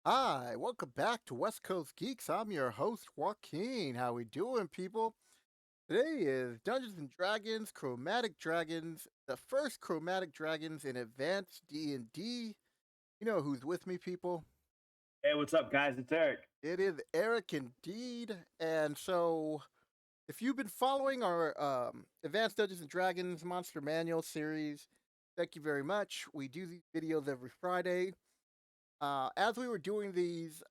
Hi, welcome back to West Coast Geeks. I'm your host, Joaquin. How we doing, people? Today is Dungeons and Dragons, Chromatic Dragons, the first Chromatic Dragons in advanced D&D. You know who's with me, people? Hey, what's up, guys? It's Eric. It is Eric indeed. And so, if you've been following our Advanced Dungeons and Dragons Monster Manual series, thank you very much. We do these videos every Friday. As we were doing these,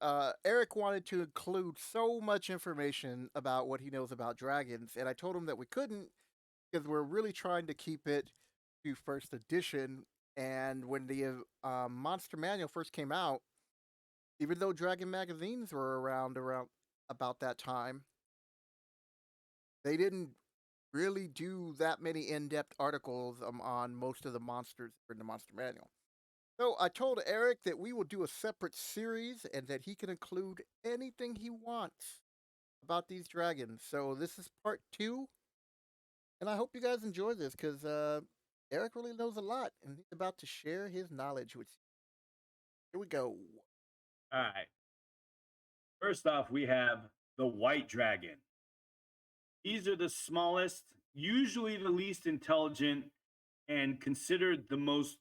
Eric wanted to include so much information about what he knows about dragons, and I told him that we couldn't because we're really trying to keep it to first edition. And when the Monster Manual first came out, even though Dragon magazines were around about that time, they didn't really do that many in-depth articles on most of the monsters in the Monster Manual. So I told Eric that we will do a separate series and that he can include anything he wants about these dragons. So this is part two, and I hope you guys enjoy this because Eric really knows a lot and he's about to share his knowledge with you. Here we go. All right. First off, we have the white dragon. These are the smallest, usually the least intelligent, and considered the most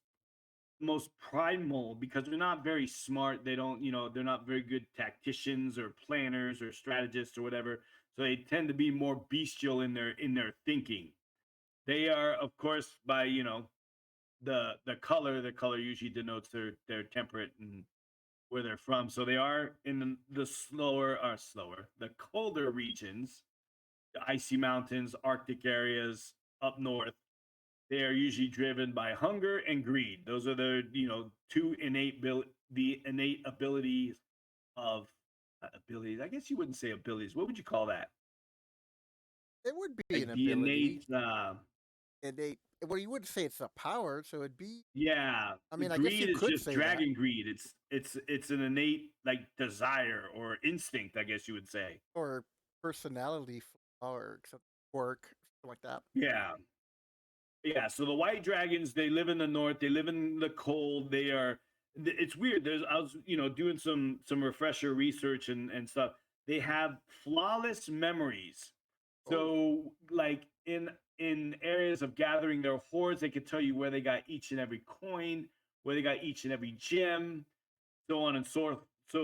primal because they're not very smart. They don't, they're not very good tacticians or planners or strategists or whatever. So they tend to be more bestial in their thinking. They are, of course, by the color. The color usually denotes their temperate and where they're from. So they are in the the colder regions, the icy mountains, Arctic areas up north. They are usually driven by hunger and greed. Those are two the innate abilities of abilities. I guess you wouldn't say abilities. What would you call that? It would be an Like the ability, innate and they well, you wouldn't say it's a power, so it'd be. yeah, I the mean, I guess you greed is could just say that, dragon greed. It's an innate like desire or instinct, I guess you would say. or personality flaw, or quirk, something like that. Yeah. Yeah, so the white dragons, they live in the north, they live in the cold. It's weird. I was, doing some refresher research and stuff. They have flawless memories. Oh, So like in areas of gathering their hoards, they could tell you where they got each and every coin, where they got each and every gem, so on and so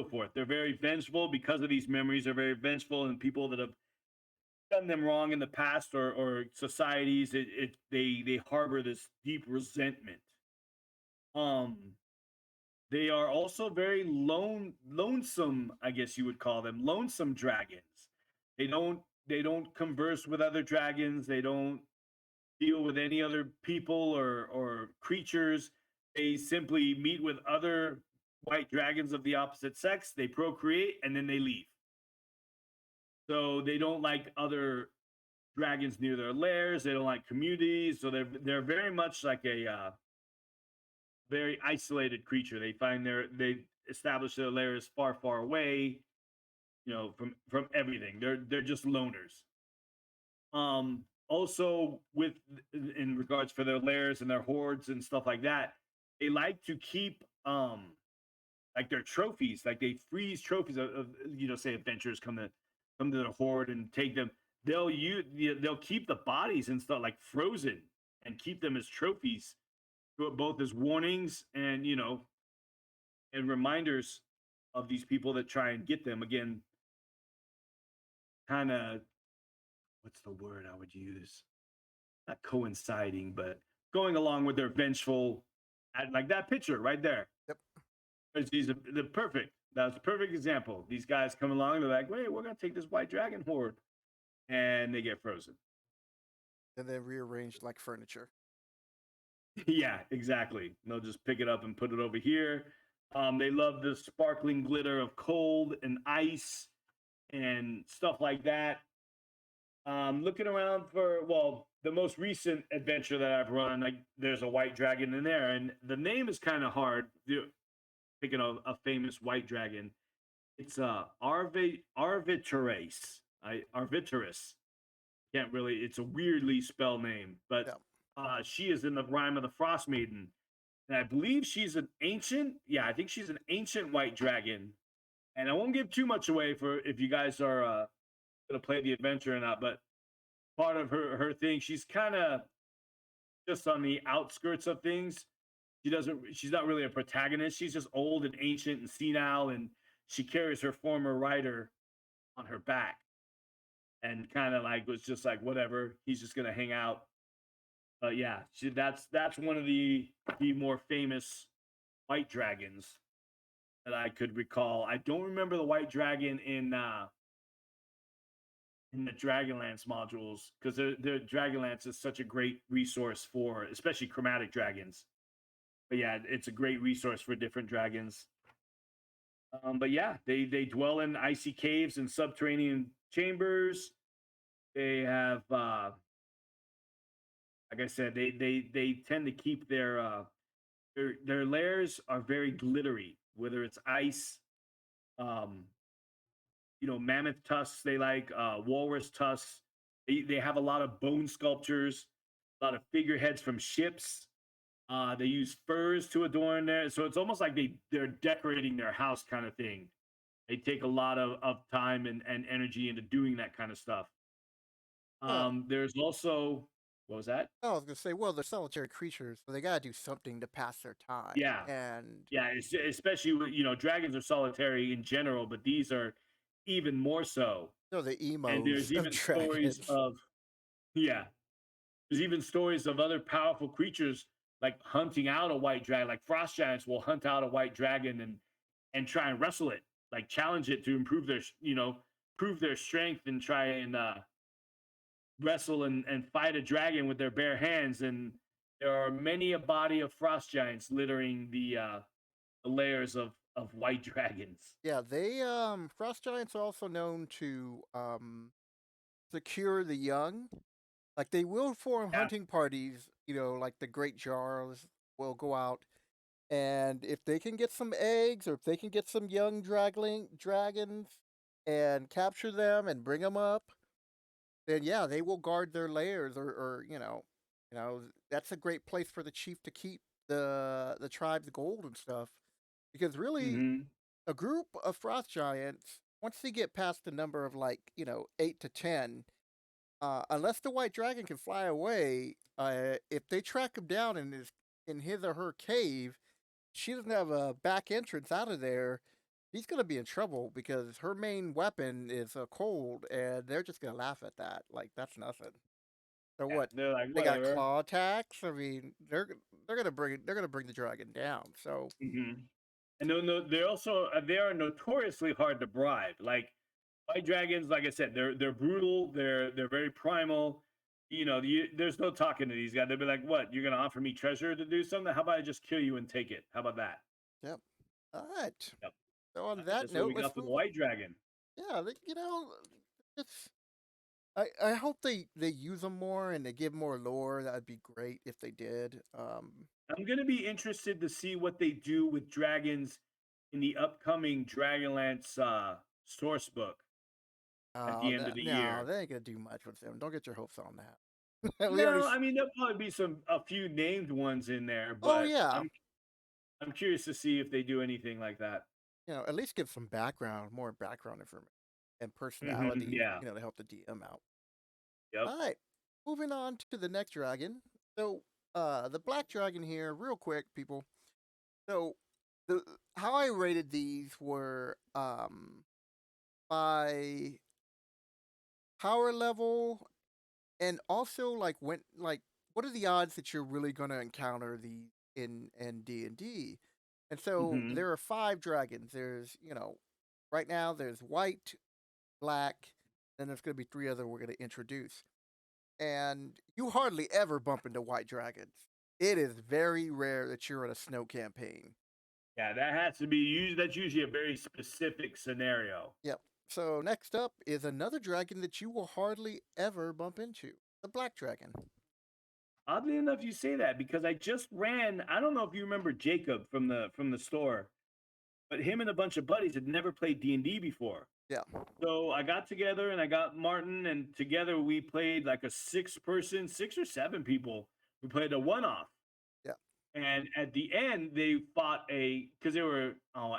forth. They're very vengeful because of these memories. They're very vengeful, and people that have done them wrong in the past or societies, they harbor this deep resentment. Um, they are also very lonesome, I guess you would call them, lonesome dragons. They don't converse with other dragons. They don't deal with any other people or creatures. They simply meet with other white dragons of the opposite sex. They procreate and then they leave. So they don't like other dragons near their lairs. They don't like communities, so they're very much like a very isolated creature. They establish their lairs far, far away, from everything. They're just loners. Also, with in regards for their lairs and their hordes and stuff like that, they like to keep like their trophies. Like they freeze trophies of say adventurers come to the horde and take them. They'll keep the bodies and stuff like frozen and keep them as trophies, both as warnings and and reminders of these people that try and get them again. Kind of, what's the word I would use? Not coinciding, but going along with their vengeful, like that picture right there. yep. The perfect. That's a perfect example. These guys come along, they're like, "Wait, we're gonna take this white dragon horde," and they get frozen. And then rearranged like furniture. Yeah, exactly. They'll just pick it up and put it over here. They love the sparkling glitter of cold and ice and stuff like that. Looking around for, well, the most recent adventure that I've run, like there's a white dragon in there, and the name is kind of hard. Picking a famous white dragon. It's Arviterace. Arviterus. Can't really. It's a weirdly spelled name, but Yeah. she is in the rhyme of the Frost Maiden. and I believe she's an ancient. Yeah, I think she's an ancient white dragon. And I won't give too much away for if you guys are gonna play the adventure or not. But part of her thing, she's kind of just on the outskirts of things. She's not really a protagonist. She's just old and ancient and senile, and she carries her former rider on her back, and kind of like was just like whatever. He's just gonna hang out. But yeah, that's one of the more famous white dragons that I could recall. I don't remember the white dragon in the Dragonlance modules because their Dragonlance is such a great resource for especially chromatic dragons. But yeah, it's a great resource for different dragons. But yeah, they dwell in icy caves and subterranean chambers. They have, like I said, they tend to keep their lairs are very glittery, whether it's ice, um, mammoth tusks. They like walrus tusks. They have a lot of bone sculptures, a lot of figureheads from ships. They use furs to adorn there, so it's almost like they're decorating their house kind of thing. They take a lot of time and energy into doing that kind of stuff. Well, There's also what was that? I was gonna say, well, they're solitary creatures, so they gotta do something to pass their time. Yeah, And yeah. Especially dragons are solitary in general, but these are even more so. they're the And emos there's of even stories dragons. of yeah, there's even stories of other powerful creatures like hunting out a white dragon. Like frost giants will hunt out a white dragon and try and wrestle it, like challenge it to improve prove their strength and try and wrestle and fight a dragon with their bare hands. And there are many a body of frost giants littering the layers of white dragons. Yeah, they frost giants are also known to secure the young. Like they will form Yeah, hunting parties, like the great jars will go out, and if they can get some eggs or if they can get some young dragons and capture them and bring them up, then yeah, they will guard their lairs or that's a great place for the chief to keep the tribe's gold and stuff. Because really, hmm, a group of frost giants, once they get past the number of like 8 to 10, unless the white dragon can fly away, if they track him down in his or her cave, she doesn't have a back entrance out of there. He's gonna be in trouble because her main weapon is a cold, and they're just gonna laugh at that. Like that's nothing. So yeah. what? They're like They got whatever. claw attacks. I mean, they're gonna bring the dragon down. So Hmm. And no, they're also they are notoriously hard to bribe. Like white dragons, like I said, they're brutal. They're very primal. There's no talking to these guys. They'll be like, "What? You're gonna offer me treasure to do something? How about I just kill you and take it? How about that?" yep. All right. Yep. So on All right, that that's what note, we let's got for the move on. white dragon. Yeah, it's I hope they use them more and they give more lore. That'd be great if they did. I'm gonna be interested to see what they do with dragons in the upcoming Dragonlance source book at the end of the No, year. they ain't gonna do much with them. Don't get your hopes on that. we already. No, I mean there'll probably be a few named ones in there, Oh but yeah, I'm curious to see if they do anything like that. at least give some background, more background information and Hmm, personality, yeah. to help the DM out. Yep. All right, moving on to the next dragon. So, the black dragon here, real quick, people. So, the how I rated these were by power level and also like what are the odds that you're really going to encounter these in D&D? And so Hmm. there are 5 dragons. There's, right now there's white, black, then there's going to be 3 other we're going to introduce. And you hardly ever bump into white dragons. It is very rare that you're in a snow campaign. Yeah, that has to be used. That's usually a very specific scenario. Yep. So next up is another dragon that you will hardly ever bump into, the black dragon. Oddly enough, you say that because I just ran. I don't know if you remember Jacob from the store, but him and a bunch of buddies had never played D&D before. Yeah. So I got together and I got Martin, and together we played like a 6 or 7 people. We played a one off. Yeah. And at the end, they fought because they were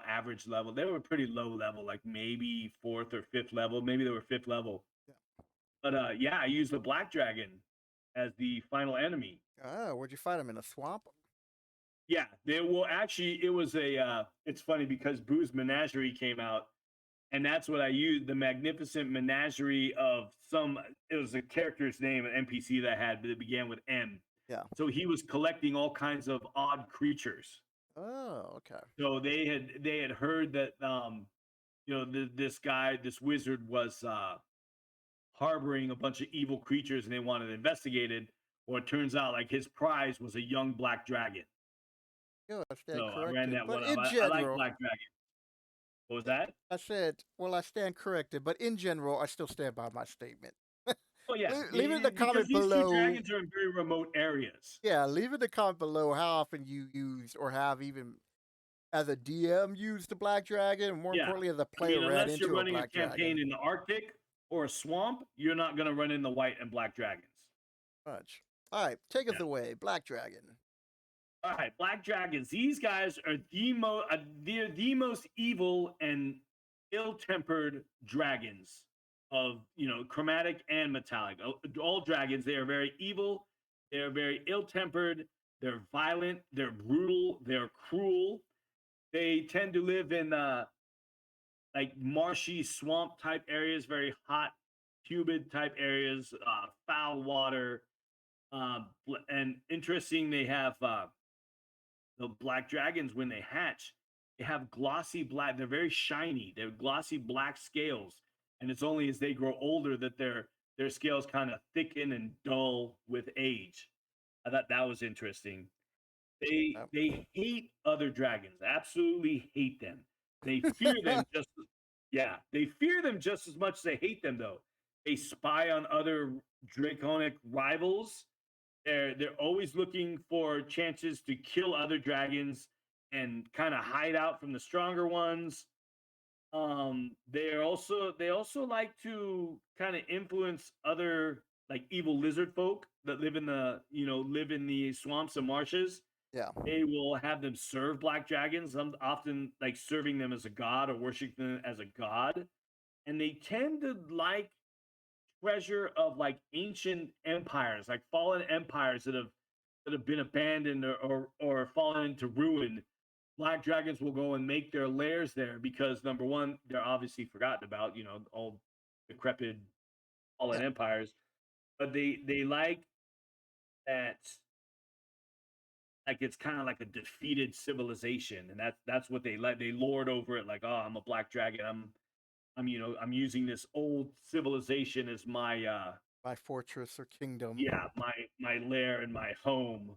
average level. They were pretty low level, like maybe fourth or fifth level. Maybe they were fifth level. Yeah. But yeah, I used the black dragon as the final enemy. Oh, where'd you find him in a swamp? Yeah, they will actually. It was a. It's funny because Boo's Menagerie came out, and that's what I used. The Magnificent Menagerie of some. It was a character's name, an NPC that I had that began with M. Yeah. So he was collecting all kinds of odd creatures. Oh, okay. So they had heard that this guy, this wizard was harboring a bunch of evil creatures, and they wanted to investigate it. Well, it turns out like his prize was a young black dragon. Yeah, I stand So I ran corrected. that But one up. in I like general, black dragon. What was that? I said, well, I stand corrected, but in general, I still stand by my statement. Oh yeah, Leave it in the because comment these two below. dragons are in very remote areas. Yeah, leave in the comment below how often you use or have even as a DM used the black dragon, and more Yeah, importantly, as a I player mean, ran unless you're into a running a black campaign dragon. in the Arctic or a swamp, you're not going to run in the white and black dragons. Much. All right, take us Yeah. away, black dragon. All right, black dragons. These guys are they're the most evil and ill-tempered dragons of chromatic and metallic. All dragons. They are very evil. They are very ill-tempered. They're violent. They're brutal. They're cruel. They tend to live in like marshy swamp type areas, very hot, humid type areas, foul water. And interesting, they have the black dragons when they hatch. They have glossy black. They're very shiny. They're glossy black scales, and it's only as they grow older that their scales kind of thicken and dull with age. I thought that was interesting. They Uh, they hate other dragons, absolutely hate them. They fear them just yeah, they fear them just as much as they hate them though. They spy on other draconic rivals. They're always looking for chances to kill other dragons and kind of hide out from the stronger ones. They also like to kind of influence other like evil lizard folk that live in the swamps and marshes. yeah, They will have them serve black dragons, often like serving them as a god or worshiping them as a god. And they tend to like treasure of like ancient empires, like fallen empires that have been abandoned or fallen into ruin. Black dragons will go and make their lairs there because number one, they're obviously forgotten about, all decrepit fallen yeah, empires. But they like that, like it's kind of like a defeated civilization, and that's what they like. They lord over it, like, oh, I'm a black dragon. I'm using this old civilization as my my fortress or kingdom. yeah, my lair and my home.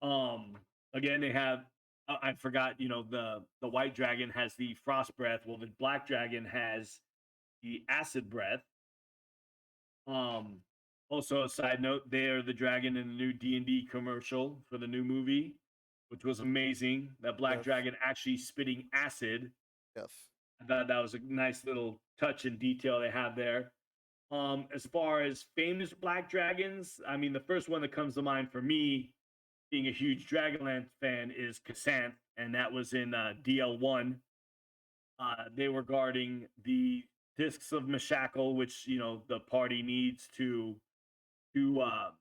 Um, Again, they have. I forgot. The white dragon has the frost breath. Well, the black dragon has the acid breath. Um, Also, a side note: they are the dragon in the new D&D commercial for the new movie, which was amazing. That black Yes, dragon actually spitting acid. yes, I thought that was a nice little touch and detail they have there. As far as famous black dragons, I mean, the first one that comes to mind for me, being a huge Dragonlance fan, is Cassan, and that was in DL1. They were guarding the discs of Meshakal, which the party needs to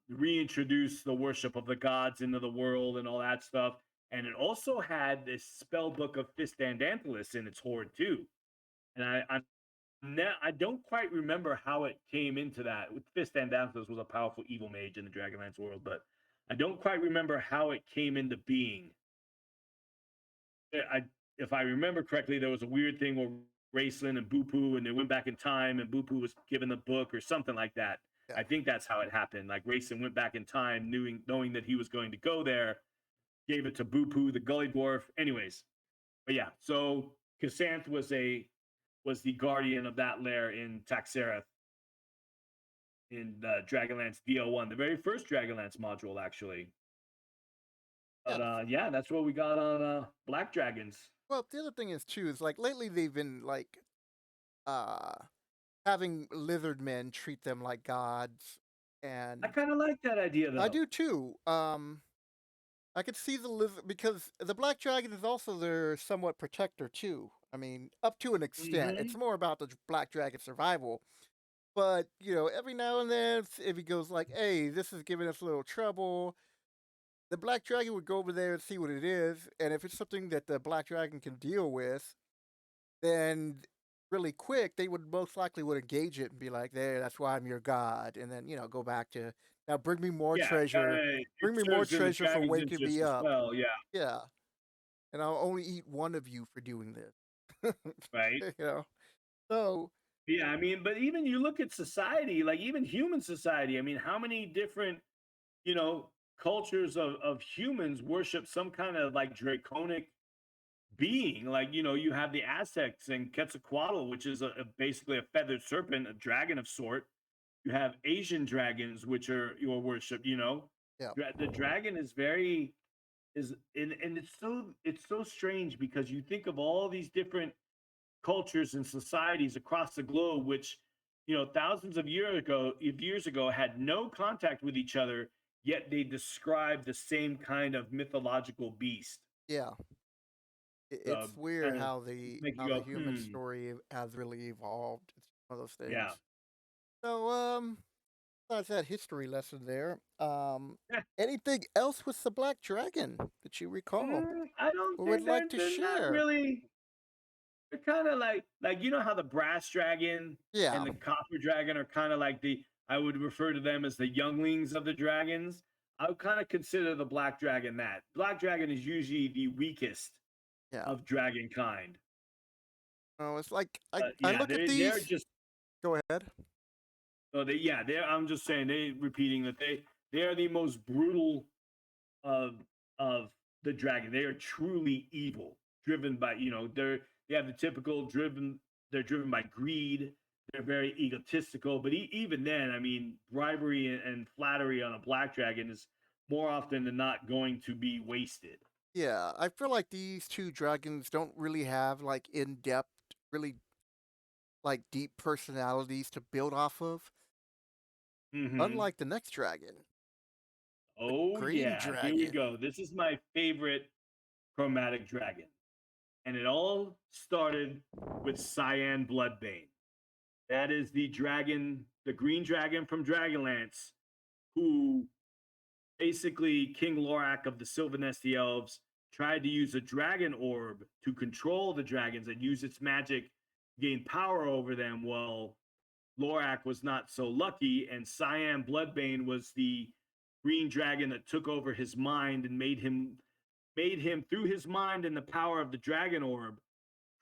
reintroduce the worship of the gods into the world and all that stuff. And it also had this spell book of Fistandanthus in its hoard too. And I don't quite remember how it came into that. Fistandanthus was a powerful evil mage in the Dragonlance world, but I don't quite remember how it came into being. If I remember correctly, there was a weird thing where Raceland and Bupu, and they went back in time, and Bupu was given the book or something like that. yeah. I think that's how it happened. Like Raceland went back in time, knowing that he was going to go there, gave it to Bupu, the Gully Dwarf. Anyways, but yeah, so Kasanth was the guardian of that lair in Taxarath in Dragonlance DL1, the very first Dragonlance module, actually. Yeah. But yeah, that's what we got on Black Dragons. Well, the other thing is too is like lately they've been like uh having lizard men treat them like gods, I and kind of like that idea, I though. do too. I could see the lizard because the black dragon is also their somewhat protector too. I mean, up to an extent. It's Hmm. more about the black dragon survival. But, every now and then, if he goes like, hey, this is giving us a little trouble, the black dragon would go over there and see what it is. And if it's something that the black dragon can deal with, then really quick, they would most likely would engage it and be like, there, that's why I'm your god. And then, go back to, now bring me more Yeah, treasure. kind of. It Bring me more serves in the treasure for dragon's waking interest me as up. well. Yeah, Yeah. And I'll only eat one of you for doing this. right. you know? So, Yeah, I mean, but even you look at society, like even human society. I mean, how many different you know cultures of humans worship some kind of like draconic being? Like you have the Aztecs and Quetzalcoatl, which is basically a feathered serpent, a dragon of sort. You have Asian dragons, which are your worship. yeah. The dragon is very is and it's so strange because you think of all these different cultures and societies across the globe, which thousands of years ago had no contact with each other, yet they describe the same kind of mythological beast. Yeah. So It's weird kind of how just the make you how the go, human story has really evolved. It's one of those yeah. things. So, besides that history lesson there, Yeah. anything else with the black dragon that you recall I don't or would think like to they're not share? really. They're kind of like how the brass dragon Yeah. and the copper dragon are kind of like the I would refer to them as the younglings of the dragons. I would kind of consider the black dragon that. Black dragon is usually the weakest Yeah. of dragon kind. Oh, it's like I Yeah, look at they're these. just Go ahead. they're I'm just saying they repeating that they are the most brutal of of the dragon. They are truly evil, driven by they have the typical driven. They're driven by greed. They're very egotistical. But even then, I mean, bribery and flattery on a black dragon is more often than not going to be wasted. Yeah, I feel like these two dragons don't really have like in depth, really like deep personalities to build off of. Hmm. Unlike the next dragon, the Oh green yeah, here we dragon. go. This is my favorite chromatic dragon, and it all started with Cyan Bloodbane. That is the dragon, the green dragon from Dragonlance, who basically King Lorak of the Sylvanesti Elves tried to use a dragon orb to control the dragons and use its magic to gain power over them. Well, Lorak was not so lucky, and Cyan Bloodbane was the green dragon that took over his mind and made him through his mind and the power of the dragon orb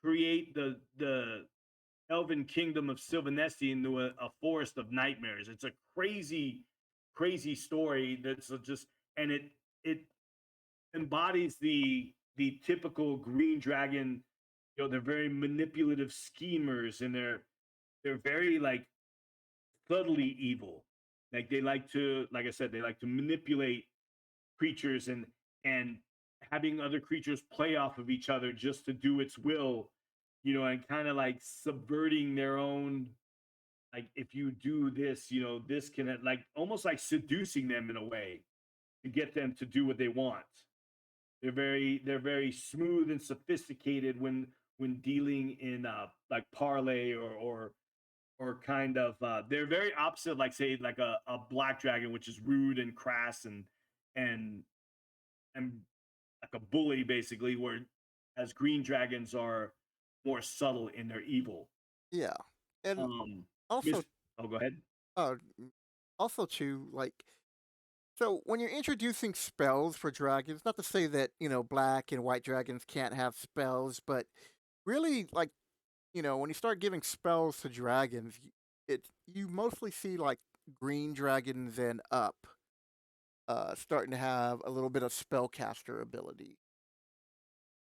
create the elven kingdom of Sylvanesti into a forest of nightmares. It's a crazy, crazy story that's just and it embodies the typical green dragon. They're very manipulative schemers, and they're very like subtly evil. Like they like to, like I said, they like to manipulate creatures and having other creatures play off of each other just to do its will, and kind of like subverting their own like if you do this, this can like almost like seducing them in a way to get them to do what they want. They're very smooth and sophisticated when dealing in like parlay or kind of they're very opposite, like say like a black dragon, which is rude and crass and and like a bully basically, where as green dragons are more subtle in their evil. Yeah. And Um also, Miss Oh, go ahead. uh, also too, like, so when you're introducing spells for dragons, not to say that, black and white dragons can't have spells, but really, like, when you start giving spells to dragons, you mostly see like green dragons and up starting to have a little bit of spellcaster ability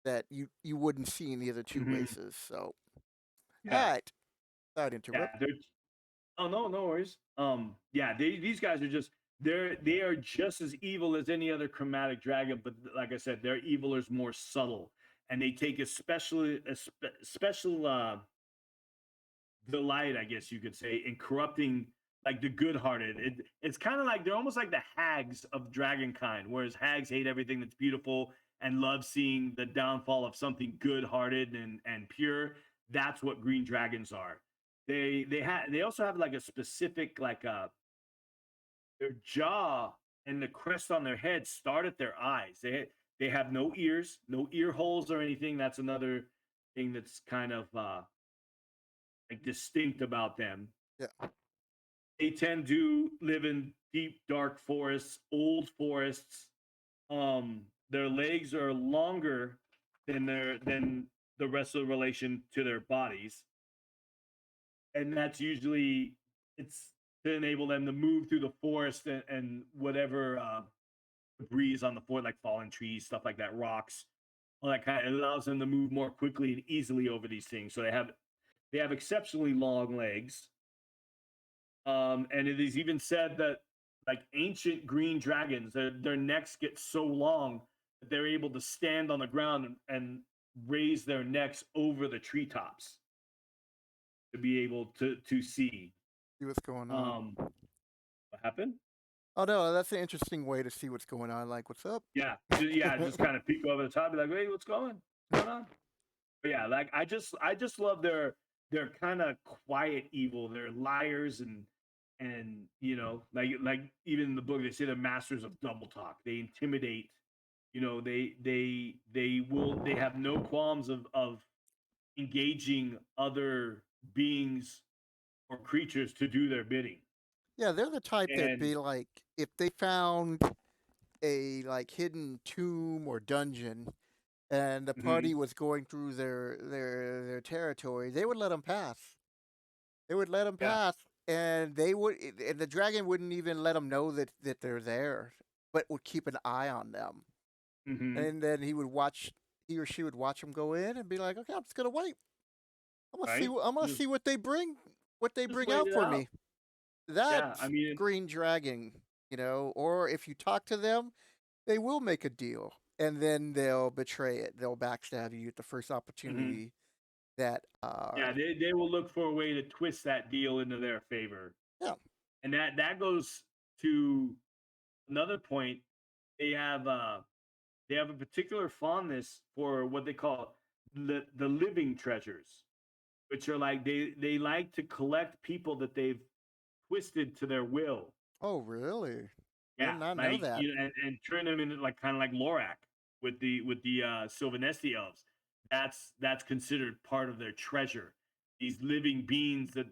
that you wouldn't see in the other two Mhm. races. So, all Yeah. right, sorry to Yeah, interrupt. they're oh no, no worries. Yeah, these guys are just they are just as evil as any other chromatic dragon, but like I said, their evil is more subtle, and they take a special delight, I guess you could say, in corrupting like the good-hearted. It's kind of like they're almost like the hags of dragonkind, whereas hags hate everything that's beautiful and love seeing the downfall of something good-hearted and pure. That's what green dragons are. They also have like a specific like their jaw and the crest on their head start at their eyes. They have no ears, no ear holes or anything. That's another thing that's kind of like distinct about them. Yeah. They tend to live in deep, dark forests, old forests. Their legs are longer than the rest of the relation to their bodies, and that's usually it's to enable them to move through the forest and whatever debris on the floor, like fallen trees, stuff like that, rocks, all that kind. It allows them to move more quickly and easily over these things. So they have exceptionally long legs. And it is even said that like ancient green dragons, their necks get so long that they're able to stand on the ground and raise their necks over the treetops to be able to see. See what's going on. What happened? Oh no, that's an interesting way to see what's going on. Like, what's up? Yeah, just kind of peek over the top, be like, hey, what's going on? But yeah, like I just love their kind of quiet evil. They're liars and like even in the book they say they're masters of double talk. They intimidate. They have no qualms of engaging other beings or creatures to do their bidding. Yeah, they're the type that'd And be like, if they found a like hidden tomb or dungeon, and the party mhm, was going through their territory, they would let them pass. They would let them yeah, pass, and and the dragon wouldn't even let them know that they're there, but would keep an eye on them. mhm, And then he or she would watch them go in and be like, okay, I'm just gonna wait. right. I'm gonna Just see what they just bring wait out it for out. me. Yeah, I That's mean, green dragon, or if you talk to them, they will make a deal, and then they'll betray it. They'll backstab you at the first mhm. opportunity that Yeah, they will look for a way to twist that deal into their favor. yeah. And that goes to another point. They have uh they have a particular fondness for what they call the living treasures, which are like they like to collect people that they've twisted to their will. Oh, really? I did Yeah, not know like that. and turn them into like kind of like Lorak with the Sylvanesti elves. That's considered part of their treasure. These living beings that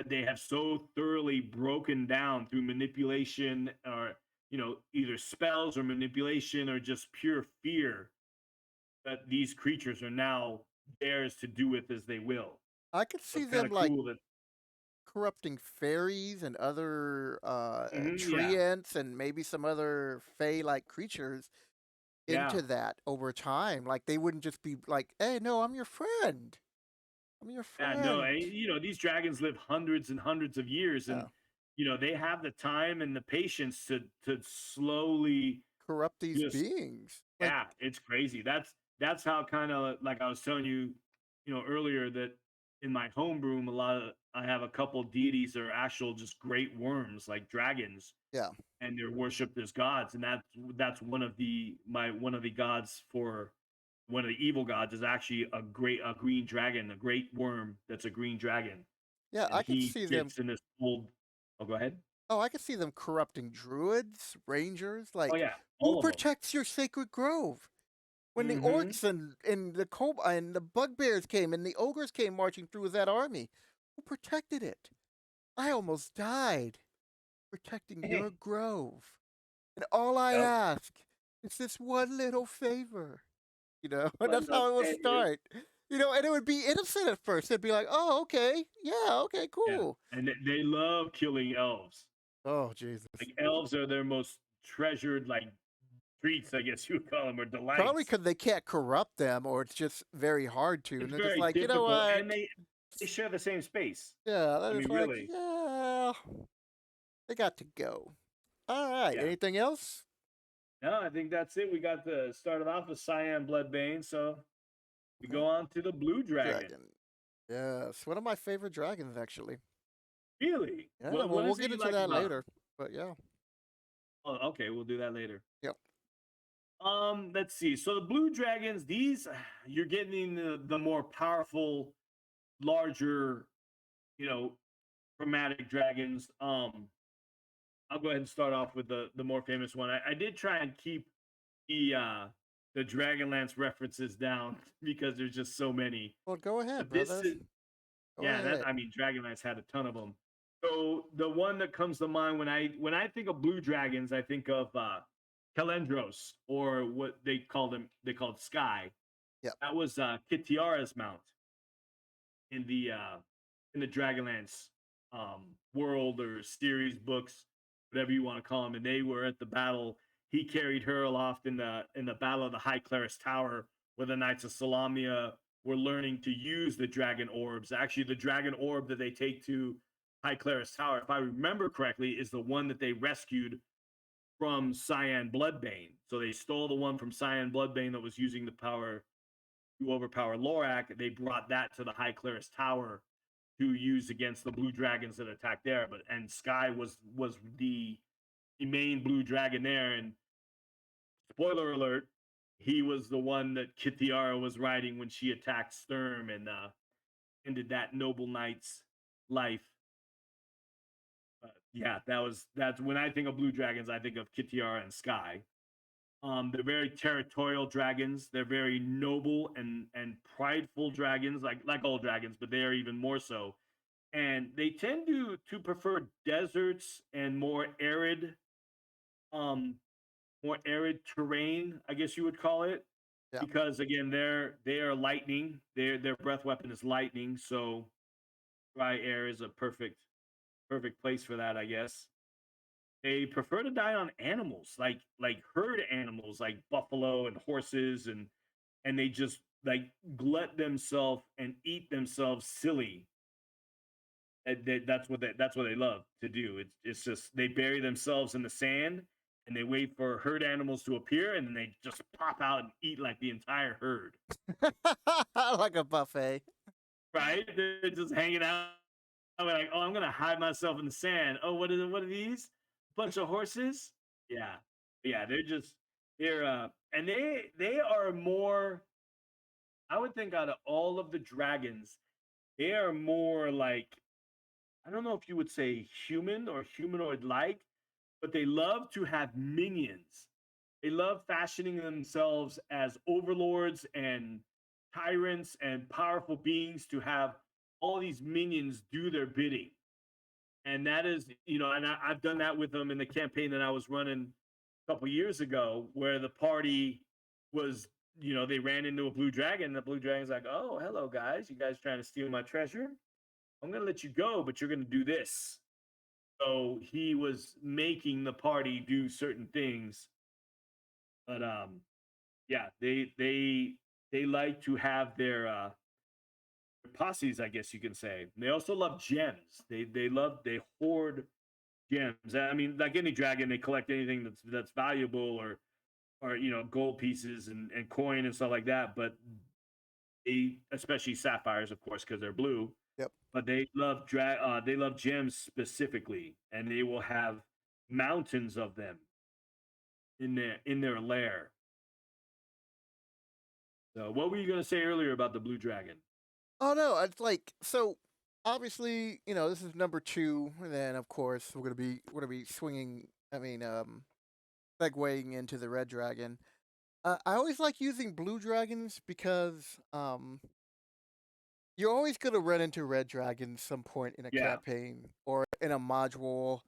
they have so thoroughly broken down through manipulation or either spells or manipulation or just pure fear that these creatures are now theirs to do with as they will. I could So see it's kind them of like cool that corrupting fairies and other yeah, treants and maybe some other fey like creatures yeah. into that over time. Like they wouldn't just be like, "Hey, no, I'm your friend. I'm your Yeah, no, friend." these dragons live hundreds and hundreds of years, and Yeah. they have the time and the patience to slowly Corrupt these just beings. Like, yeah, it's crazy. That's how kind of like I was telling you, earlier that in my homeroom, I have a couple deities that are actual just great worms like dragons, yeah. and they're worshipped as gods, and that's one of the gods for one of the evil gods is actually a green dragon, a great worm that's a green dragon, Yeah, and I could he see them gets in this old. Oh, go ahead. I could see them corrupting druids, rangers, Oh like yeah, who all of them. protects your sacred grove? When the Mm-hmm. orcs and and the bugbears came and the ogres came marching through with that army, who protected it? I almost died protecting your grove. And all I Yep. ask is this one little favor. And One that's little how it would favor. start. And it would be innocent at first. It'd be like, oh, okay. Yeah, okay, Yeah, cool. and they love killing elves. Oh, Jesus. Like elves are their most treasured like treats, I guess you would call them, or Probably delights. because they can't corrupt them or it's just very hard to. And It's they're just very like, you know difficult, what? and they share the same space. Yeah, I they're just mean, like, really. yeah, they got to go. All right. Yeah. Anything else? No, I think that's it. We got the started off with Cyan Bloodbane, so we Okay. go on to the Blue Dragon. Dragon. Yes. One of my favorite dragons, actually. Really? Yeah, What well, we'll is it get you into like that about them? later. But yeah. Oh, okay, we'll do that later. Yep. Let's see. So the blue dragons, these you're getting the more powerful, larger, you know, chromatic dragons. I'll go ahead and start off with the more famous one. I did try and keep the Dragonlance references down because there's just so many. Well, go ahead, But this brother. is Go yeah, that ahead. I mean Dragonlance had a ton of them. So the one that comes to mind when I think of blue dragons, I think of Kalendros, or what they called Sky. Yep. That was Kitiara's mount in the Dragonlance world or series books, whatever you want to call them. And they were at the battle. He carried her aloft in the battle of the High Claris Tower, where the Knights of Salamia were learning to use the dragon orbs. Actually, the dragon orb that they take to High Claris Tower, if I remember correctly, is the one that they rescued from Cyan Bloodbane. So they stole the one from Cyan Bloodbane that was using the power to overpower Lorak. They brought that to the High Claris Tower to use against the blue dragons that attacked there. But and Sky was the main blue dragon there. And spoiler alert, he was the one that Kitiara was riding when she attacked Sturm and ended that noble knight's life. Yeah, that's when I think of blue dragons, I think of Kitiara and Sky. They're very territorial dragons. They're very noble and prideful dragons, like all dragons, but they are even more so. And they tend to prefer deserts and um, more arid terrain, I guess you would call it, Yeah. because again, they are lightning. Their breath weapon is lightning, so dry air is a perfect place for that, I guess. They prefer to die on animals, like herd animals, like buffalo and horses, and they just like glut themselves and eat themselves silly. And that's what they love to do. It's just they bury themselves in the sand and they wait for herd animals to appear and then they just pop out and eat like the entire herd. Like a buffet. Right? They're just hanging out. I'm like, oh, I'm gonna hide myself in the sand. Oh, what is it? What are these? Bunch of horses? Yeah, yeah. They're and they are more. I would think out of all of the dragons, they are more like I don't know if you would say human or humanoid like, but they love to have minions. They love fashioning themselves as overlords and tyrants and powerful beings to have all these minions do their bidding. And that is, and I've done that with them in the campaign that I was running a couple years ago, where the party was, they ran into a blue dragon. And the blue dragon's like, "Oh, hello, guys! You guys trying to steal my treasure? I'm gonna let you go, but you're gonna do this." So he was making the party do certain things, but yeah, they like to have their posses, I guess you can say. They also love gems. They hoard gems. I mean, like any dragon, they collect anything that's valuable or gold pieces and coin and stuff like that. But they, especially sapphires, of course, because they're blue. Yep. But they love gems specifically, and they will have mountains of them in their lair. So, what were you going to say earlier about the blue dragon? Oh no, it's like so. Obviously, this is number two, and then of course we're gonna be swinging. I mean, segueing into the red dragon. I always like using blue dragons because you're always gonna run into red dragons some point in a Yeah. campaign or in a module,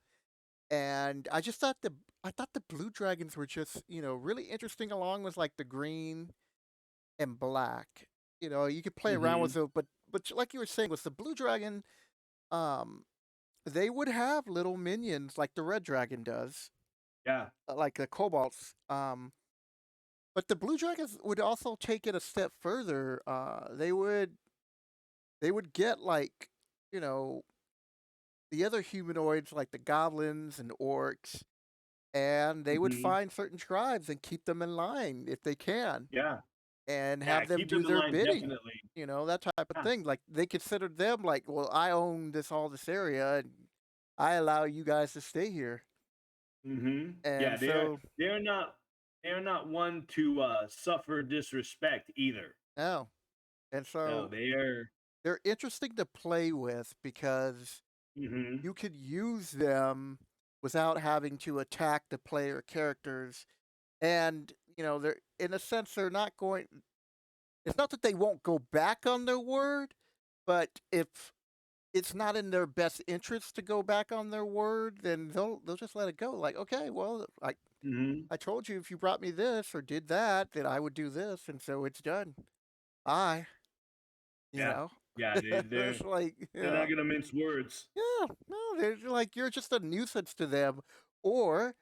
and I thought the blue dragons were just really interesting along with like the green and black. You could play around with Hmm. it, but like you were saying with the blue dragon, um, they would have little minions like the red dragon does, Yeah. like the kobolds. But the blue dragons would also take it a step further. They would get like you know the other humanoids like the goblins and orcs, and they would Hmm. find certain tribes and keep them in line if they can. Yeah. and Yeah, have them keep do them in their line, bidding. definitely. That type of Yeah. thing. Like they considered them like, well, I own this area, and I allow you guys to stay here. Yeah, And they're so, they're not they're not one to suffer disrespect either. no, and No, so they are. they're interesting to play with because hmm you could use them without having to attack the player characters. And they're in a sense they're not going. It's not that they won't go back on their word, but if it's not in their best interest to go back on their word, then they'll just let it go. Like, okay, well, I told you if you brought me this or did that, then I would do this, and so it's done. Bye. You Yeah, know, yeah, it's like, they're not gonna mince words. yeah, no, they're like you're just a nuisance to them, or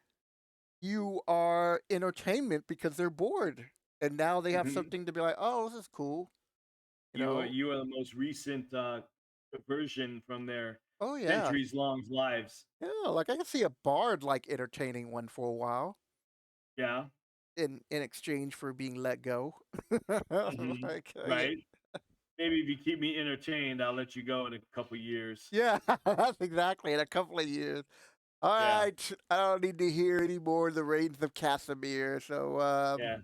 you are entertainment because they're bored, and now they have hmm something to be like, oh, this is cool. You You are know, you are the most recent version from their oh yeah, centuries long lives. yeah. Like I can see a bard like entertaining one for a while Yeah. in exchange for being let go. hmm Like, yeah, Right. Maybe if you keep me entertained, I'll let you go in a couple years. yeah, that's exactly in a couple of years. All Yeah. right, I don't need to hear any more of the reigns of Casimir. So, Yeah.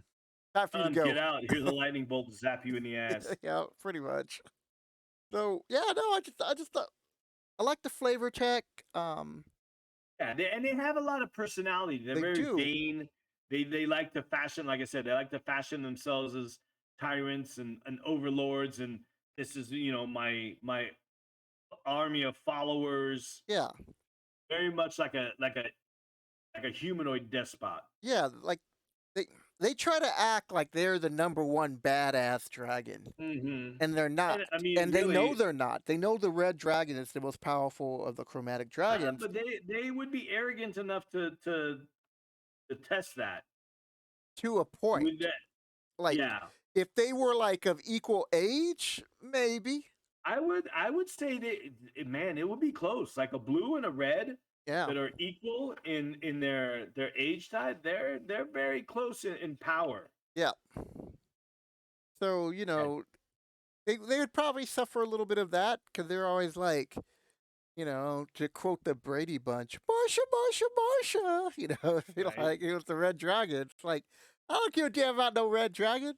time for you to Get go. out. Here's a lightning bolt to zap you in the ass. Yeah, pretty much. So, yeah, no, I just I like the flavor tech. Yeah, and they have a lot of personality. They're They very do. vain. They like to fashion, like I said, they like to fashion themselves as tyrants and overlords. And this is, my army of followers. Yeah, Very much like a humanoid despot. yeah. Like they they try to act like they're the number one badass dragon, hmm and they're not. And I mean, And they know really, they're not. They know the red dragon is the most powerful of the chromatic dragons but they would be arrogant enough to test that. to a With point. that, Like yeah. if they were like of equal age, maybe. I would say that man, it would be close. Like a blue and a red Yeah, that are equal in their age type. They're very close in power. yeah. So Yeah, they would probably suffer a little bit of that because they're always like, to quote the Brady Bunch, Marsha, Marsha, Marsha. right, Like it was the red dragon. It's like I don't give a damn about no red dragon.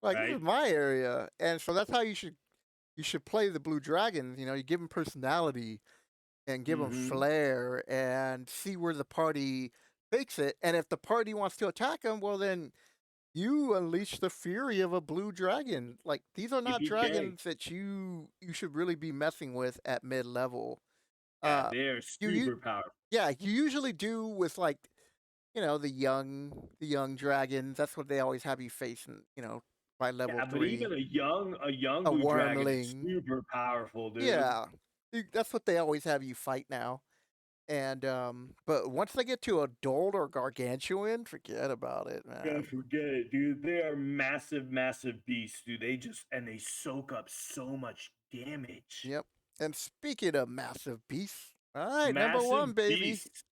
Like this is right. my area, and so that's how you should play the blue dragons. You give them personality and give them hmm flair and see where the party takes it. And if the party wants to attack them, well then you unleash the fury of a blue dragon. Like these are not EPK. dragons that you should really be messing with at mid level. Yeah, Uh, they're you super powerful. yeah, you usually do with like the young dragons. That's what they always have you facing. By level Yeah, but three, even a young a blue dragon is wormling. super powerful, dude. Yeah, that's what they always have you fight now. And but once they get to adult or gargantuan, forget about it, Gotta man. forget it, dude. They are massive, massive beasts, dude. They soak up so much damage. Yep. And speaking of massive beasts, all right, number Massive one, baby, beasts.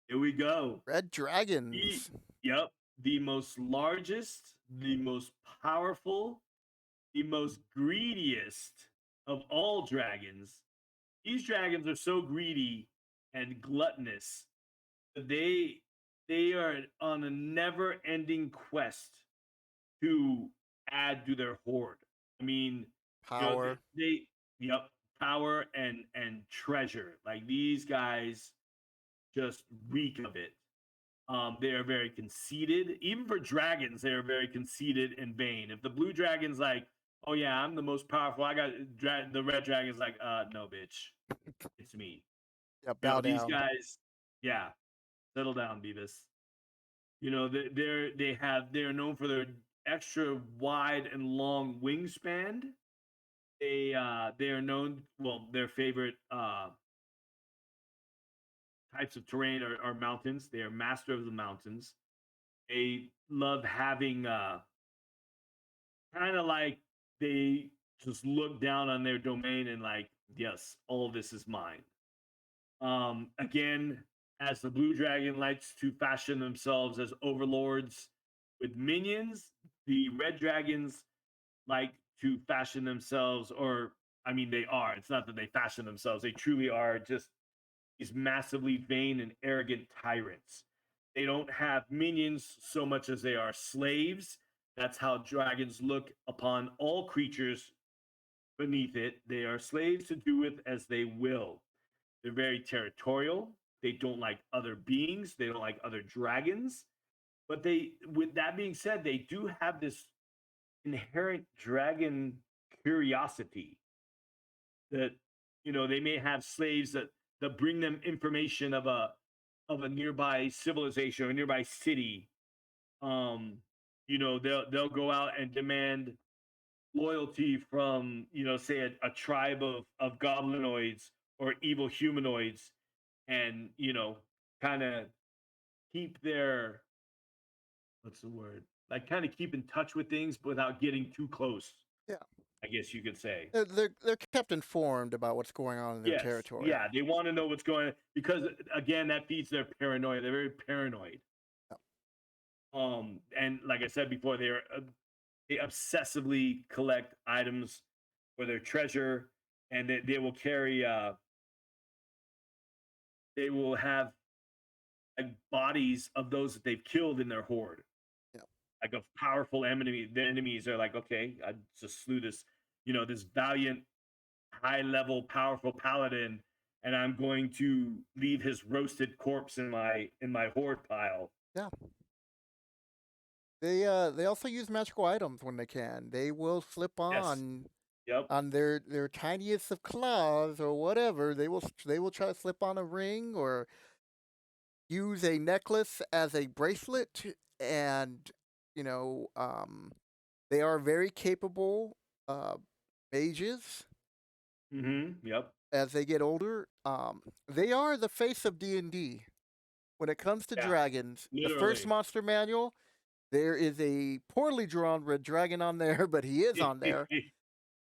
Here we go. red The, dragons. yep. The most largest, the most powerful, the most greediest of all dragons. These dragons are so greedy and gluttonous that they are on a never-ending quest to add to their horde. I mean, Power. they yep, power and treasure. Like these guys just reek of it. They are very conceited. Even for dragons, they are very conceited and vain. If the blue dragon's like, "Oh yeah, I'm the most powerful," I got the red dragon's like, no, bitch, it's me." Yeah, bow These down. guys, yeah, settle down, Beavis. They're known for their extra wide and long wingspan. They are known, well, their favorite types of terrain are mountains. They are master of the mountains. They love having kind of like they just look down on their domain and like, yes, all of this is mine. Again, as the blue dragon likes to fashion themselves as overlords with minions, the red dragons like to fashion themselves, or I mean, they are. It's not that they fashion themselves; they truly are just these massively vain and arrogant tyrants. They don't have minions so much as they are slaves. That's how dragons look upon all creatures beneath it. They are slaves to do with as they will. They're very territorial. They don't like other beings. They don't like other dragons. But they, with that being said, they do have this inherent dragon curiosity that they may have slaves that bring them information of a nearby civilization or a nearby city. um they'll go out and demand loyalty from, say a tribe of goblinoids or evil humanoids, and kind of keep their, what's the word, like kind of keep in touch with things without getting too close, Yeah. I guess you could say. They're kept informed about what's going on in their Yes, territory. yeah, they want to know what's going on because again, that feeds their paranoia. They're very paranoid. Yeah. And like I said before, they obsessively collect items for their treasure, and they will carry they will have like bodies of those that they've killed in their horde, Yeah. like of powerful enemy. The enemies are like, okay, I just slew this, this valiant, high level, powerful paladin, and I'm going to leave his roasted corpse in my horde pile. Yeah. They also use magical items when they can. They will slip Yes. Yep. on their tiniest of claws or whatever. They will try to slip on a ring or use a necklace as a bracelet, and you know they are very capable uh, mages Yep. as they get older. They are the face of D&D when it comes to Yeah. dragons. The first Literally. monster manual, there is a poorly drawn red dragon on there, but he is on there.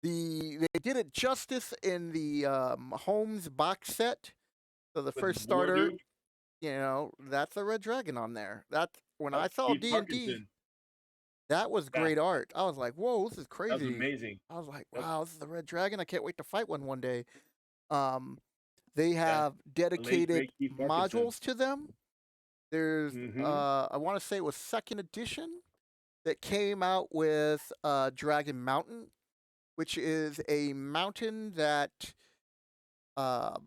They did it justice in the Holmes box set. So the With first starter, Warduke. that's a red dragon on there. That when I Yep. saw Keith D&D, Parkinson. that was Yeah. great art. I was like, "Whoa, this is That was crazy." amazing. I was like, Yep. "Wow, this is a red dragon. I can't wait to fight one day." Um, they Yeah. have The late dedicated great Keith Parkinson. modules to them. There's Hmm. I want to say it was second edition that came out with Dragon Mountain, which is a mountain that uh,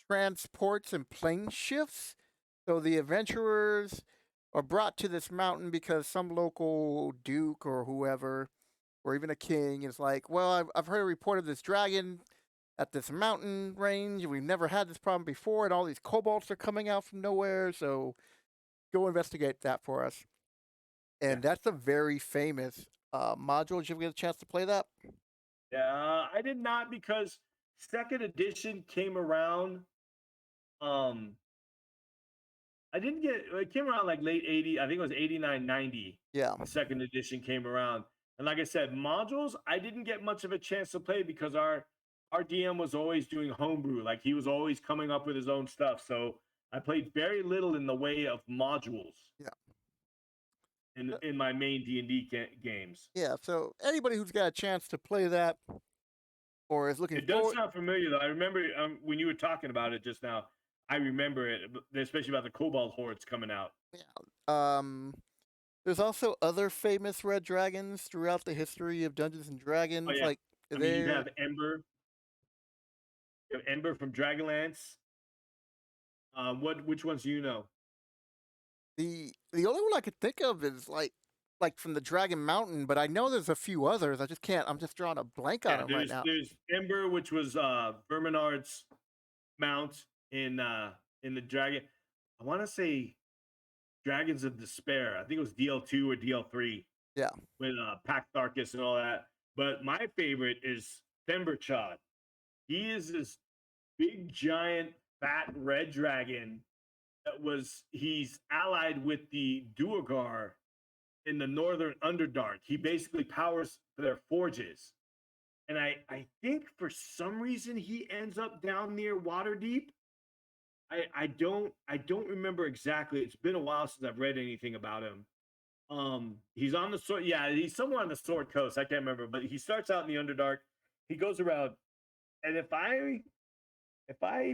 transports and plane shifts. So the adventurers are brought to this mountain because some local duke or whoever, or even a king, is like, "Well, I've heard a report of this dragon at this mountain range. We've never had this problem before, and all these kobolds are coming out from nowhere. So go investigate that for us." Yeah. And that's a very famous module. Did you ever get a chance to play that? Yeah. I did not, because second edition came around. Um, I didn't get it came around like late 80, I think it was 89, 90. Yeah, The second edition came around. And like I said, modules, I didn't get much of a chance to play because our DM was always doing homebrew. Like he was always coming up with his own stuff. So I played very little in the way of modules yeah, uh, in my main D&D games. yeah. So anybody who's got a chance to play that or is looking It does forward, sound familiar though. I remember when you were talking about it just now. I remember it, especially about the Cobalt hordes coming out. yeah. There's also other famous red dragons throughout the history of Dungeons and Oh Dragons. yeah, Like I mean they're you have Ember from Dragonlance. Which ones do you know? the only one I could think of is like from the Dragon Mountain, but I know there's a few others. I just can't. I'm just drawing a blank on Yeah, them right now. there's Ember, which was Verminard's mount in the dragon. I want to say Dragons of Despair. I think it was DL2 or DL3 Yeah, with Pac Tharkus and all that. But my favorite is Themberchad. He is this big, giant, fat red dragon he's allied with the Duergar in the northern Underdark. He basically powers their forges. And I think for some reason he ends up down near Waterdeep. I don't remember exactly. It's been a while since I've read anything about him. He's on the sword. Yeah, he's somewhere on the Sword Coast. I can't remember, but he starts out in the Underdark. He goes around, and if I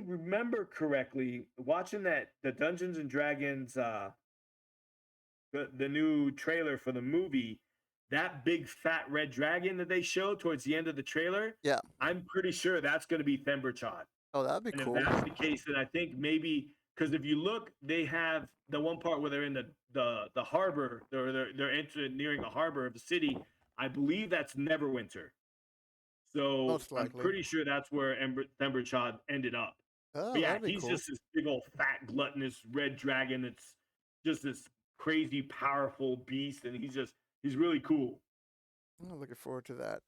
remember correctly, watching that the Dungeons and Dragons the new trailer for the movie, that big fat red dragon that they show towards the end of the trailer, Yeah. I'm pretty sure that's going to be Themberchod. Oh, that'd be And if cool. that's the case, then I think maybe because if you look, they have the one part where they're in the harbor, they're entering nearing a harbor of the city. I believe that's Neverwinter. So Most I'm likely. pretty sure that's where Themberchod ended up. Oh, But yeah, that'd be he's cool. just this big old fat gluttonous red dragon. That's just this crazy powerful beast, and he's really cool. I'm looking forward to that.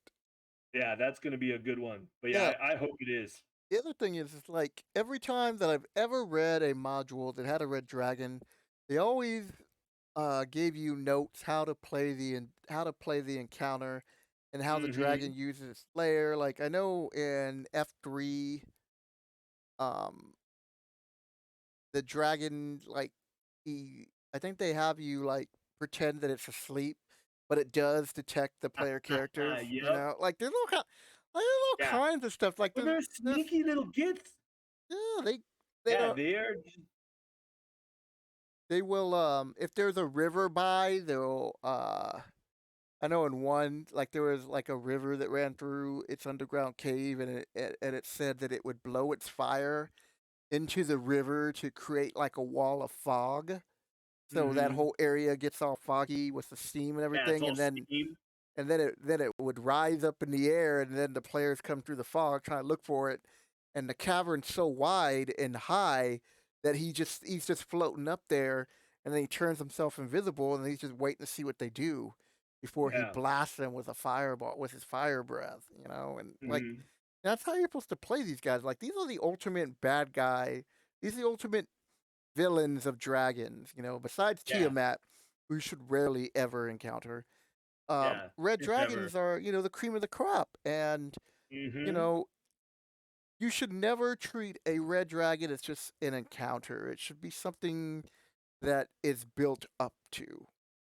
Yeah, that's gonna be a good one. But Yeah. yeah, I hope it is. The other thing is like every time that I've ever read a module that had a red dragon, they always gave you notes how to play the encounter and how the Mm-hmm. dragon uses its lair. Like I know in F3, um, the dragon like I think they have you like pretend that it's asleep, but it does detect the player characters. You Yep. know, like there's all Yeah. kinds of stuff. Like Well, they're there's sneaky little gits. yeah they Yeah, don't they are. they will if there's a river by they'll I know in one like there was like a river that ran through its underground cave and it said that it would blow its fire into the river to create like a wall of fog. So that Mm-hmm. whole area gets all foggy with the steam and Yeah, it's everything, all steam. and then it would rise up in the air, and then the players come through the fog trying to look for it, and the cavern's so wide and high that he's just floating up there, and then he turns himself invisible, and he's just waiting to see what they do before he Yeah. blasts them with a fireball with his fire breath, you know, and like Mm-hmm. that's how you're supposed to play these guys. Like these are the ultimate bad guy. These are the ultimate villains of dragons, you know, besides Yeah. Tiamat, who you should rarely ever encounter. Yeah. Red If ever. dragons are, you know, the cream of the crop, and you Mm-hmm. know, you should never treat a red dragon as just an encounter. It should be something that is built up to,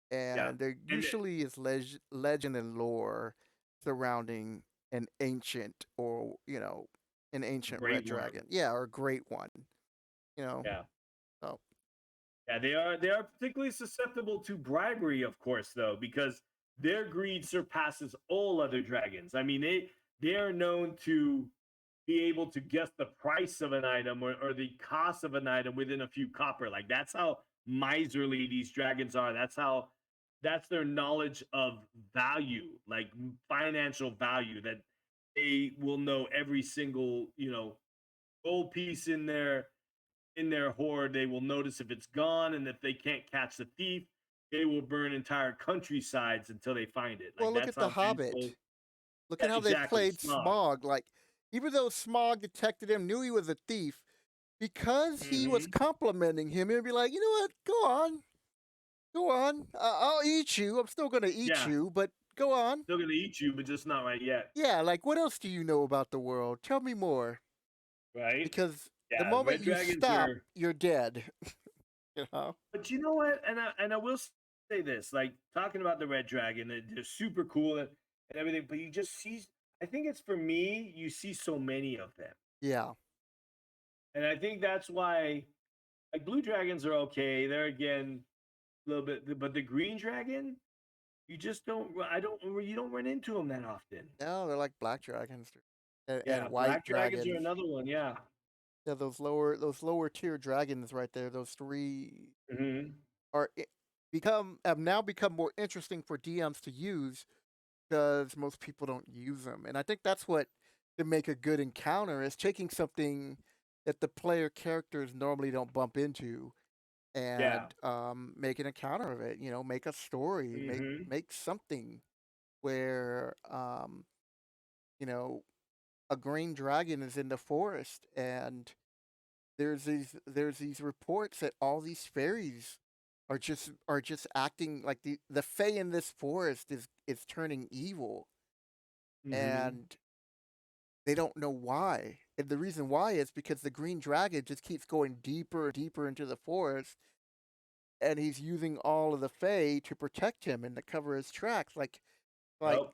Yeah. and there And usually is legend and lore surrounding an ancient or an ancient red Great Worm. dragon, yeah, or a great one, you know. Yeah. So Yeah, they are particularly susceptible to bribery, of course, though, because their greed surpasses all other dragons. I mean, they are known to be able to guess the price of an item or the cost of an item within a few copper. Like that's how miserly these dragons are. That's their knowledge of value, like financial value, that they will know every single, gold piece in their hoard. They will notice if it's gone, and if they can't catch the thief, they will burn entire countrysides until they find it. well, Like look that's at the how Hobbit. vengeful. Look Yeah, at how they exactly. played Smog. Smog. Like, even though Smog detected him, knew he was a thief, because he was Hmm. complimenting him, he'd be like, you know what? Go on. I'll eat you. I'm still gonna eat Yeah, you, but go on. still gonna eat you, but just not right yet. Yeah, like what else do you know about the world? Tell me more. Right? Because the Yeah, moment red you dragons stop, are. you're dead. You know? But you know what? And I will say this, like talking about the red dragon, they're super cool and everything. But you just see, I think it's for me. You see so many of them, Yeah. and I think that's why. Like blue dragons are okay. They're again a little bit, but the green dragon, you just don't. I don't. You don't run into them that often. No, they're like black dragons and Yeah, white black dragons are dragons. another one. Yeah. Yeah, those lower tier dragons right there. Those three Hmm. are have now become more interesting for DMs to use because most people don't use them. And I think that's what to make a good encounter is taking something that the player characters normally don't bump into Yeah. and make an encounter of it. You know, make a story, Hmm. make something where you know a green dragon is in the forest and there's these reports that all these fairies are just acting like the fae in this forest is turning evil Hmm. and they don't know why. And the reason why is because the green dragon just keeps going deeper and deeper into the forest and he's using all of the Fae to protect him and to cover his tracks. Like Yep.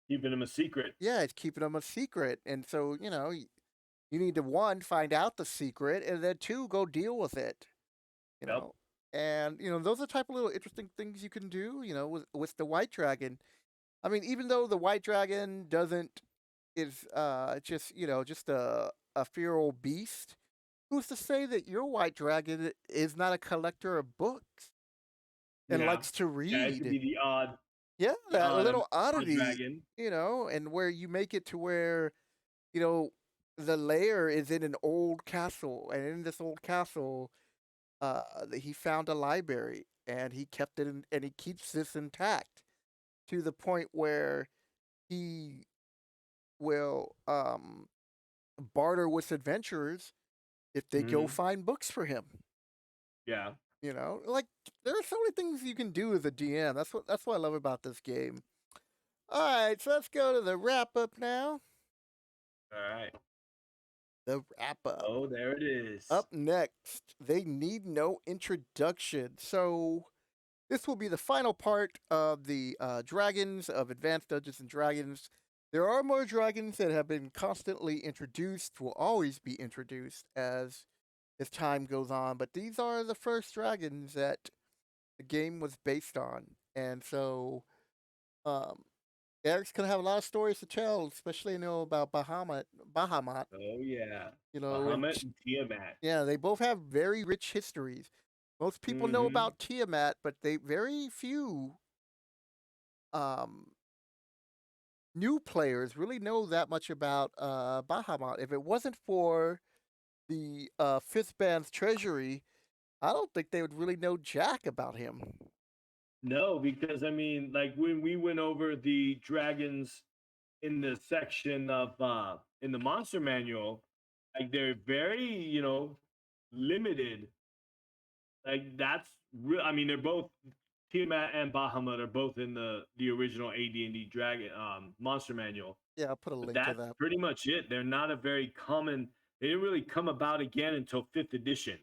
Keeping them a secret. yeah, it's keeping him a secret, and so you need to one find out the secret, and then two go deal with it. You Yep. know, and those are the type of little interesting things you can do. With the white dragon. I mean, even though the white dragon doesn't is just a feral beast. Who's to say that your white dragon is not a collector of books and Yeah. likes to Yeah, it could read? be Yeah, the that little odd oddity, dragon. and where you make it to where, you know, the lair is in an old castle, and in this old castle, he found a library, and he kept it and he keeps this intact to the point where he will barter with adventurers if they go Hmm. find books for him. Yeah. Like there are so many things you can do as a DM. That's what I love about this game. All right, so let's go to the wrap up now. All right. The wrap up. Oh, there it is. Up next, they need no introduction. So this will be the final part of the dragons of Advanced Dungeons and Dragons. There are more dragons that have been constantly introduced, will always be introduced as time goes on, but these are the first dragons that the game was based on. And so um, Eric's gonna have a lot of stories to tell, especially about Bahamut, Oh yeah. and Bahamut and Tiamat. yeah, they both have very rich histories. Most people know Hmm. about Tiamat, but they very few um, new players really know that much about Bahamut. If it wasn't for the fifth band's treasury, I don't think they would really know jack about him. No, because I mean, like when we went over the dragons in the section of in the monster manual, like they're very, limited. Like that's real. I mean, they're both Tiamat and Bahamut are both in the original AD&D Dragon monster manual. Yeah, I'll put a But link to that's that. pretty much it. They're not a very common. They didn't really come about again until fifth edition.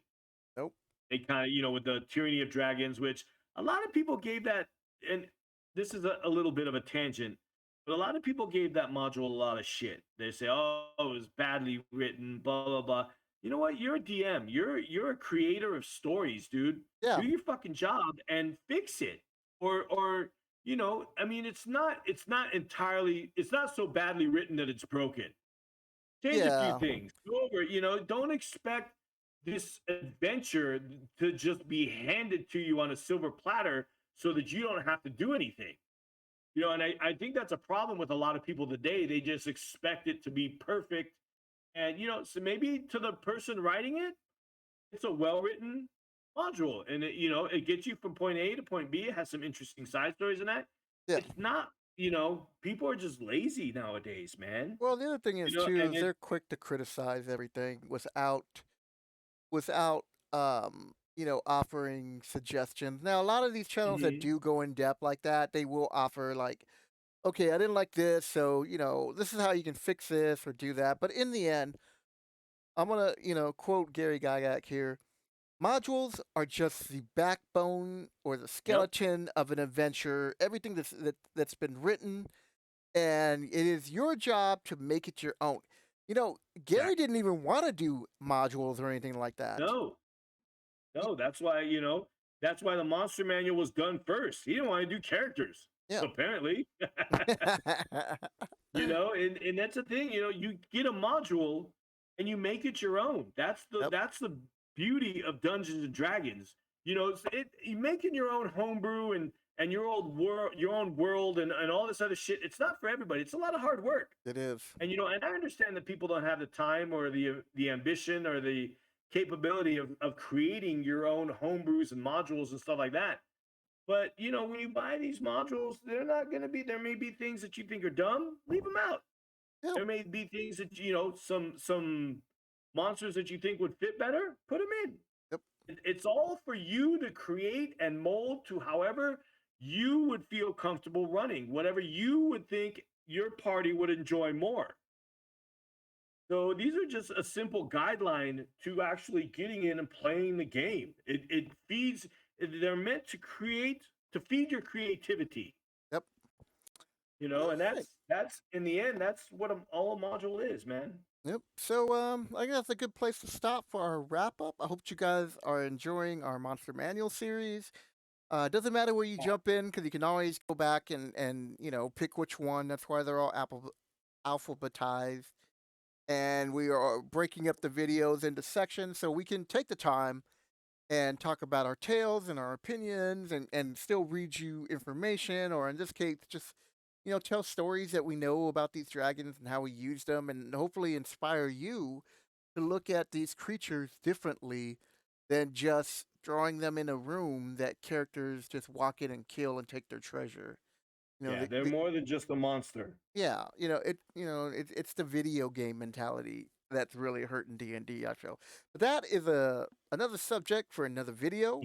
Nope. They kind of, with the Tyranny of Dragons, which a lot of people gave that, and this is a little bit of a tangent, but a lot of people gave that module a lot of shit. They say, "Oh, it was badly written," blah blah blah. You know what? You're a DM. You're a creator of stories, dude. Yeah. Do your fucking job and fix it. Or I mean, it's not so badly written that it's broken. Change a few Yeah. things. Go over, don't expect this adventure to just be handed to you on a silver platter so that you don't have to do anything. And I think that's a problem with a lot of people today. They just expect it to be perfect. And, so maybe to the person writing it, it's a well written module and it gets you from point A to point B. It has some interesting side stories in that. Yeah. It's not, people are just lazy nowadays, man. Well, the other thing is too And is it, they're quick to criticize everything without offering suggestions. Now, a lot of these channels that mhm. do go in depth like that, they will offer like, okay, I didn't like this, so this is how you can fix this or do that. But in the end, I'm gonna quote Gary Gygax here. Modules are just the backbone or the Yep. skeleton of an adventure. Everything that's been written, and it is your job to make it your own. Gary Exactly. didn't even want to do modules or anything like that. No, He- no, that's why the monster manual was done first. He didn't want to do characters, yeah. apparently. And that's the thing, you get a module and you make it your own. Yep. That's the beauty of Dungeons and Dragons. You making your own homebrew and your own world and all this other shit. It's not for everybody. It's a lot of hard work. It is. And I understand that people don't have the time or the ambition or the capability of creating your own homebrews and modules and stuff like that. But when you buy these modules, they're not going to be. There may be things that you think are dumb. Leave them out. Yep. There may be things that some monsters that you think would fit better. Put them in. Yep. It's all for you to create and mold to however you would feel comfortable running, whatever you would think your party would enjoy more. So these are just a simple guideline to actually getting in and playing the game. It feeds they're meant to feed your creativity. Yep. And All right. that's in the end, that's what all a module is, man. Yep. So I guess that's a good place to stop for our wrap up. I hope you guys are enjoying our Monster Manual series. Doesn't matter where you jump in because you can always go back and pick which one. That's why they're all alphabetized, and we are breaking up the videos into sections so we can take the time and talk about our tales and our opinions and still read you information, or in this case, just tell stories that we know about these dragons and how we use them, and hopefully inspire you to look at these creatures differently than just drawing them in a room that characters just walk in and kill and take their treasure. Yeah, they're more than just a monster. Yeah, it's the video game mentality that's really hurting D&D, I feel. But that is another subject for another video.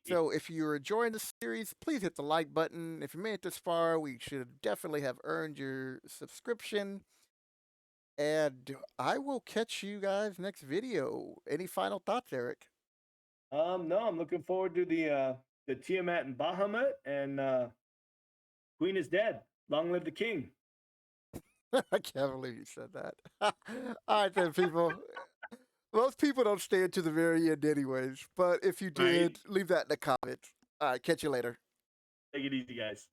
So if you're enjoying the series, please hit the like button. If you made it this far, we should definitely have earned your subscription. And I will catch you guys next video. Any final thoughts, Eric? No, I'm looking forward to the Tiamat and Bahamut, and Queen is dead. Long live the king. I can't believe you said that. All right, then, people. Most people don't stay until the very end, anyways. But if you did, Right. leave that in the comments. All right, catch you later. Take it easy, guys.